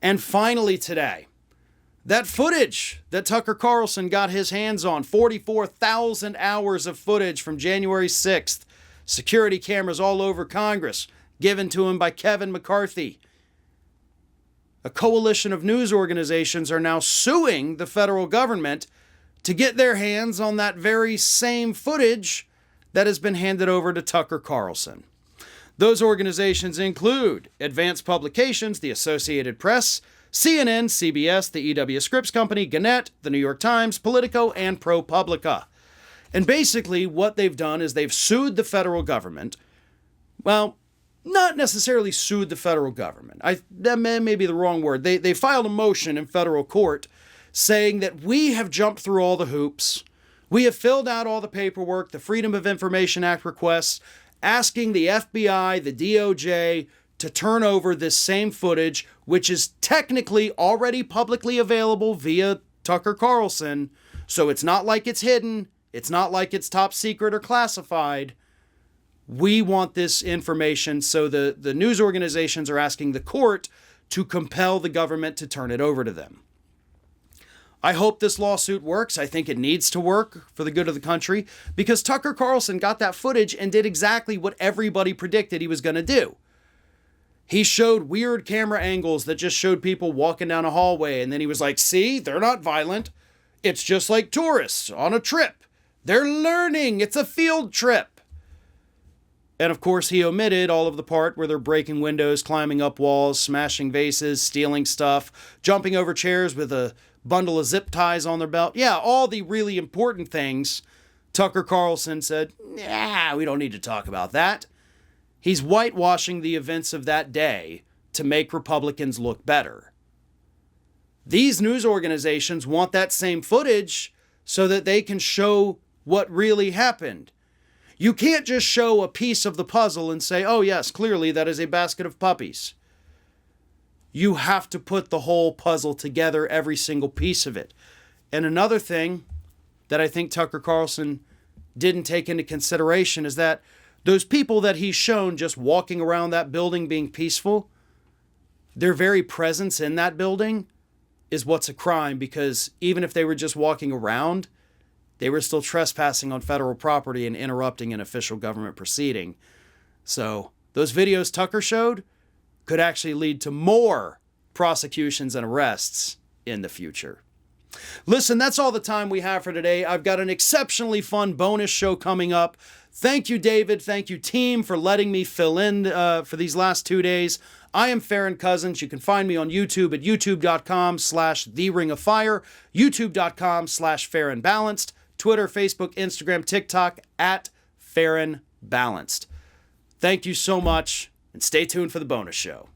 And finally today, that footage that Tucker Carlson got his hands on, 44,000 hours of footage from January 6th, security cameras all over Congress, given to him by Kevin McCarthy. A coalition of news organizations are now suing the federal government to get their hands on that very same footage that has been handed over to Tucker Carlson. Those organizations include Advanced Publications, the Associated Press, CNN, CBS, the E.W. Scripps Company, Gannett, the New York Times, Politico, and ProPublica. And basically what they've done is they've sued the federal government. Well, not necessarily sued the federal government. That may be the wrong word. They filed a motion in federal court saying that we have jumped through all the hoops. We have filled out all the paperwork, the Freedom of Information Act requests, asking the FBI, the DOJ, to turn over this same footage, which is technically already publicly available via Tucker Carlson. So it's not like it's hidden. It's not like it's top secret or classified. We want this information, so the news organizations are asking the court to compel the government to turn it over to them. I hope this lawsuit works. I think it needs to work for the good of the country, because Tucker Carlson got that footage and did exactly what everybody predicted he was going to do. He showed weird camera angles that just showed people walking down a hallway, and then he was like, see, they're not violent. It's just like tourists on a trip. They're learning. It's a field trip. And of course, he omitted all of the part where they're breaking windows, climbing up walls, smashing vases, stealing stuff, jumping over chairs with a bundle of zip ties on their belt. Yeah, all the really important things. Tucker Carlson said, yeah, we don't need to talk about that. He's whitewashing the events of that day to make Republicans look better. These news organizations want that same footage so that they can show what really happened. You can't just show a piece of the puzzle and say, oh yes, clearly that is a basket of puppies. You have to put the whole puzzle together, every single piece of it. And another thing that I think Tucker Carlson didn't take into consideration is that those people that he's shown just walking around that building being peaceful, their very presence in that building is what's a crime, because even if they were just walking around, they were still trespassing on federal property and interrupting an official government proceeding. So those videos Tucker showed could actually lead to more prosecutions and arrests in the future. Listen, that's all the time we have for today. I've got an exceptionally fun bonus show coming up. Thank you, David. Thank you, team, for letting me fill in for these last 2 days. I am Farron Cousins. You can find me on YouTube at youtube.com/TheRingOfFire, youtube.com/FarronBalanced, Twitter, Facebook, Instagram, TikTok at Farron Balanced. Thank you so much, and stay tuned for the bonus show.